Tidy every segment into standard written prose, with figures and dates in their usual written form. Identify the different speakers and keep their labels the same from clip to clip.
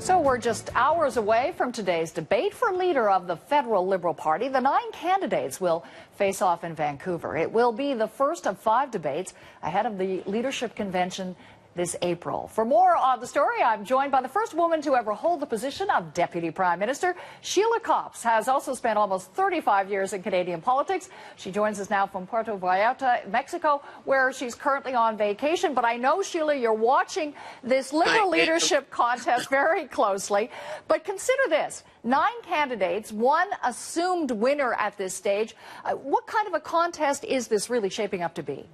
Speaker 1: So we're just hours away from today's debate for leader of the federal Liberal Party. The 9 candidates will face off in Vancouver. It will be the first of 5 debates ahead of the leadership convention this April. For more on the story, I'm joined by the first woman to ever hold the position of Deputy Prime Minister. Sheila Copps has also spent almost 35 years in Canadian politics. She joins us now from Puerto Vallarta, Mexico, where she's currently on vacation. But I know, Sheila, you're watching this Liberal leadership contest very closely. But consider this. 9 candidates, 1 assumed winner at this stage. What kind of a contest is this really shaping up to be?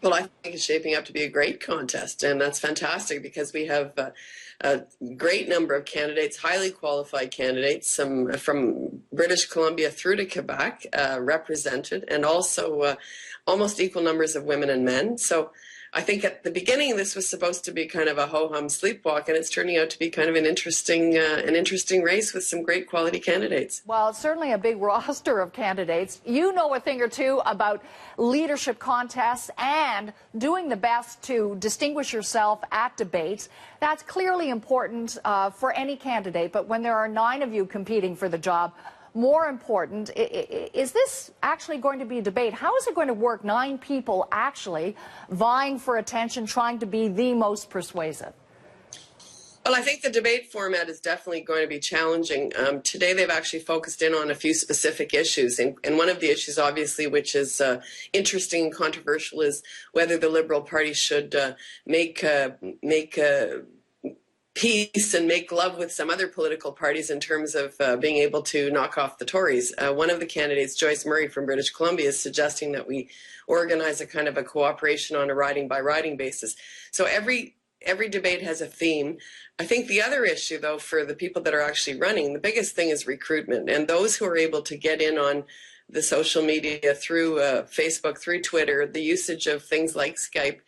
Speaker 2: Well, I think it's shaping up to be a great contest, and that's fantastic because we have a great number of candidates, highly qualified candidates, some from British Columbia through to Quebec represented, and also almost equal numbers of women and men. So I think at the beginning this was supposed to be kind of a ho-hum sleepwalk, and it's turning out to be kind of an interesting race with some great quality candidates.
Speaker 1: Well, it's certainly a big roster of candidates. You know a thing or two about leadership contests and doing the best to distinguish yourself at debates. That's clearly important for any candidate, but when there are 9 of you competing for the job, more important, is this actually going to be a debate? How is it going to work? 9 people actually vying for attention, trying to be the most persuasive.
Speaker 2: Well, I think the debate format is definitely going to be challenging. Today they've actually focused in on a few specific issues. And one of the issues, obviously, which is interesting and controversial, is whether the Liberal Party should make peace and make love with some other political parties in terms of being able to knock off the Tories. One of the candidates, Joyce Murray from British Columbia, is suggesting that we organize a kind of a cooperation on a riding-by-riding basis. So every debate has a theme. I think the other issue, though, for the people that are actually running, the biggest thing is recruitment. And those who are able to get in on the social media through Facebook, through Twitter, the usage of things like Skype,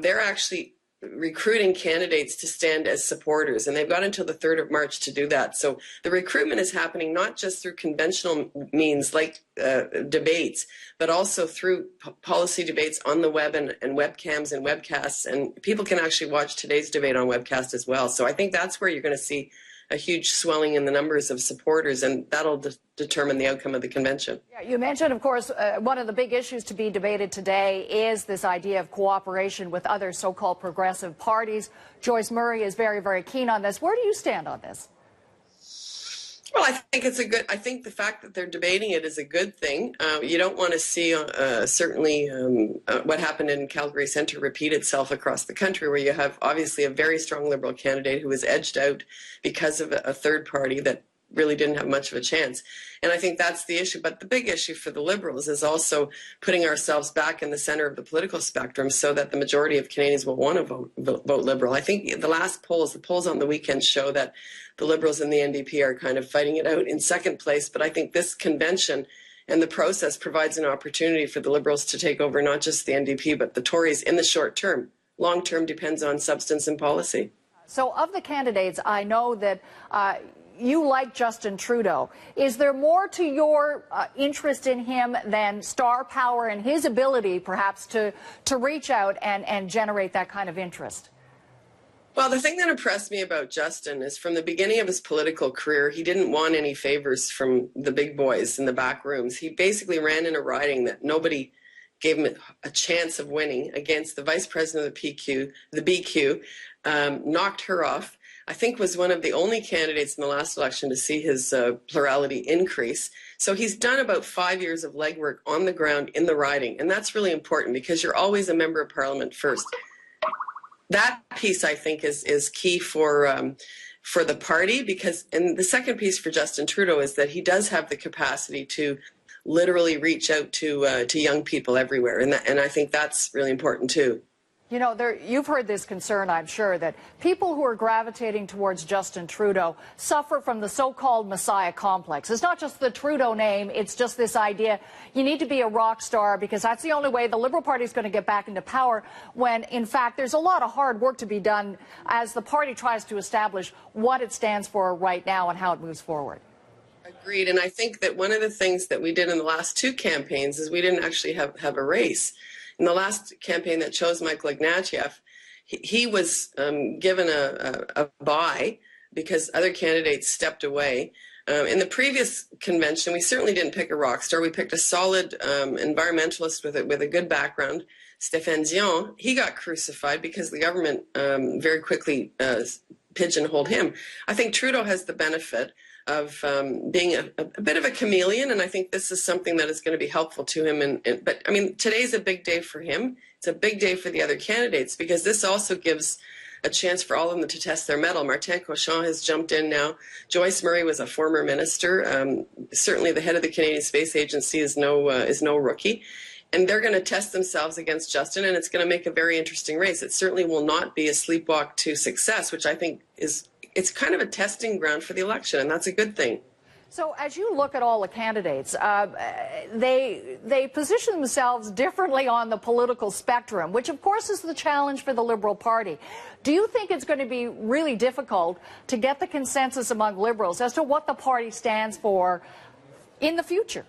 Speaker 2: they're actually recruiting candidates to stand as supporters, and they've got until the 3rd of March to do that. So the recruitment is happening not just through conventional means like debates, but also through policy debates on the web and webcams and webcasts, and people can actually watch today's debate on webcast as well. So I think that's where you're going to see a huge swelling in the numbers of supporters, and that'll determine the outcome of the convention.
Speaker 1: Yeah, you mentioned, of course, one of the big issues to be debated today is this idea of cooperation with other so-called progressive parties. Joyce Murray is very, very keen on this. Where do you stand on this?
Speaker 2: Well, I think the fact that they're debating it is a good thing. You don't want to see certainly what happened in Calgary Centre repeat itself across the country, where you have obviously a very strong Liberal candidate who was edged out because of a third party that really didn't have much of a chance. And I think that's the issue. But the big issue for the Liberals is also putting ourselves back in the center of the political spectrum so that the majority of Canadians will want to vote Liberal. I think the polls on the weekend show that the Liberals and the NDP are kind of fighting it out in second place. But I think this convention and the process provides an opportunity for the Liberals to take over not just the NDP, but the Tories in the short term. Long term depends on substance and policy.
Speaker 1: So of the candidates, I know that you like Justin Trudeau. Is there more to your interest in him than star power and his ability, perhaps, to reach out and generate that kind of interest?
Speaker 2: Well, the thing that impressed me about Justin is from the beginning of his political career, he didn't want any favors from the big boys in the back rooms. He basically ran in a riding that nobody gave him a chance of winning against the vice president of the BQ, knocked her off. I think was one of the only candidates in the last election to see his plurality increase. So he's done about 5 years of legwork on the ground in the riding, and that's really important because you're always a member of Parliament first. That piece, I think, is key for the party and the second piece for Justin Trudeau is that he does have the capacity to literally reach out to young people everywhere, and I think that's really important too.
Speaker 1: You know, you've heard this concern, I'm sure, that people who are gravitating towards Justin Trudeau suffer from the so-called Messiah complex. It's not just the Trudeau name, it's just this idea you need to be a rock star because that's the only way the Liberal Party is going to get back into power when, in fact, there's a lot of hard work to be done as the party tries to establish what it stands for right now and how it moves forward.
Speaker 2: Agreed, and I think that one of the things that we did in the last 2 campaigns is we didn't actually have a race. In the last campaign that chose Michael Ignatieff, he was given a bye because other candidates stepped away. In the previous convention, we certainly didn't pick a rock star. We picked a solid environmentalist with a good background, Stéphane Dion. He got crucified because the government very quickly pigeonholed him. I think Trudeau has the benefit of being a bit of a chameleon, and I think this is something that is going to be helpful to him. But I mean, today's a big day for him. It's a big day for the other candidates because this also gives a chance for all of them to test their mettle. Martin Cochon has jumped in now. Joyce Murray was a former minister. Certainly the head of the Canadian Space Agency is no rookie. And they're going to test themselves against Justin, and it's going to make a very interesting race. It certainly will not be a sleepwalk to success, which I think it's kind of a testing ground for the election, and that's a good thing.
Speaker 1: So as you look at all the candidates, they position themselves differently on the political spectrum, which of course is the challenge for the Liberal Party. Do you think it's going to be really difficult to get the consensus among Liberals as to what the party stands for in the future?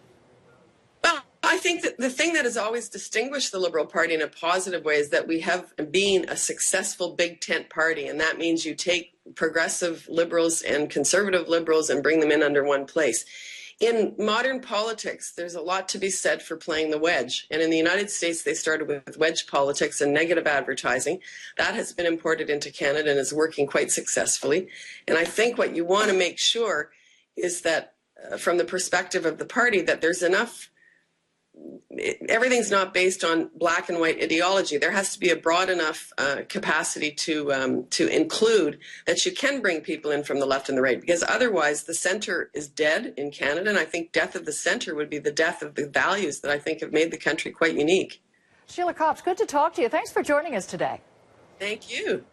Speaker 2: Well, I think that the thing that has always distinguished the Liberal Party in a positive way is that we have been a successful big tent party, and that means you take progressive Liberals and conservative Liberals and bring them in under one place. In modern politics, there's a lot to be said for playing the wedge. And in the United States, they started with wedge politics and negative advertising. That has been imported into Canada and is working quite successfully. And I think what you want to make sure is that from the perspective of the party, that there's enough. Everything's not based on black and white ideology. There has to be a broad enough capacity to include that you can bring people in from the left and the right, because otherwise the center is dead in Canada, and I think death of the center would be the death of the values that I think have made the country quite unique.
Speaker 1: Sheila Copps, good to talk to you. Thanks for joining us today.
Speaker 2: Thank you.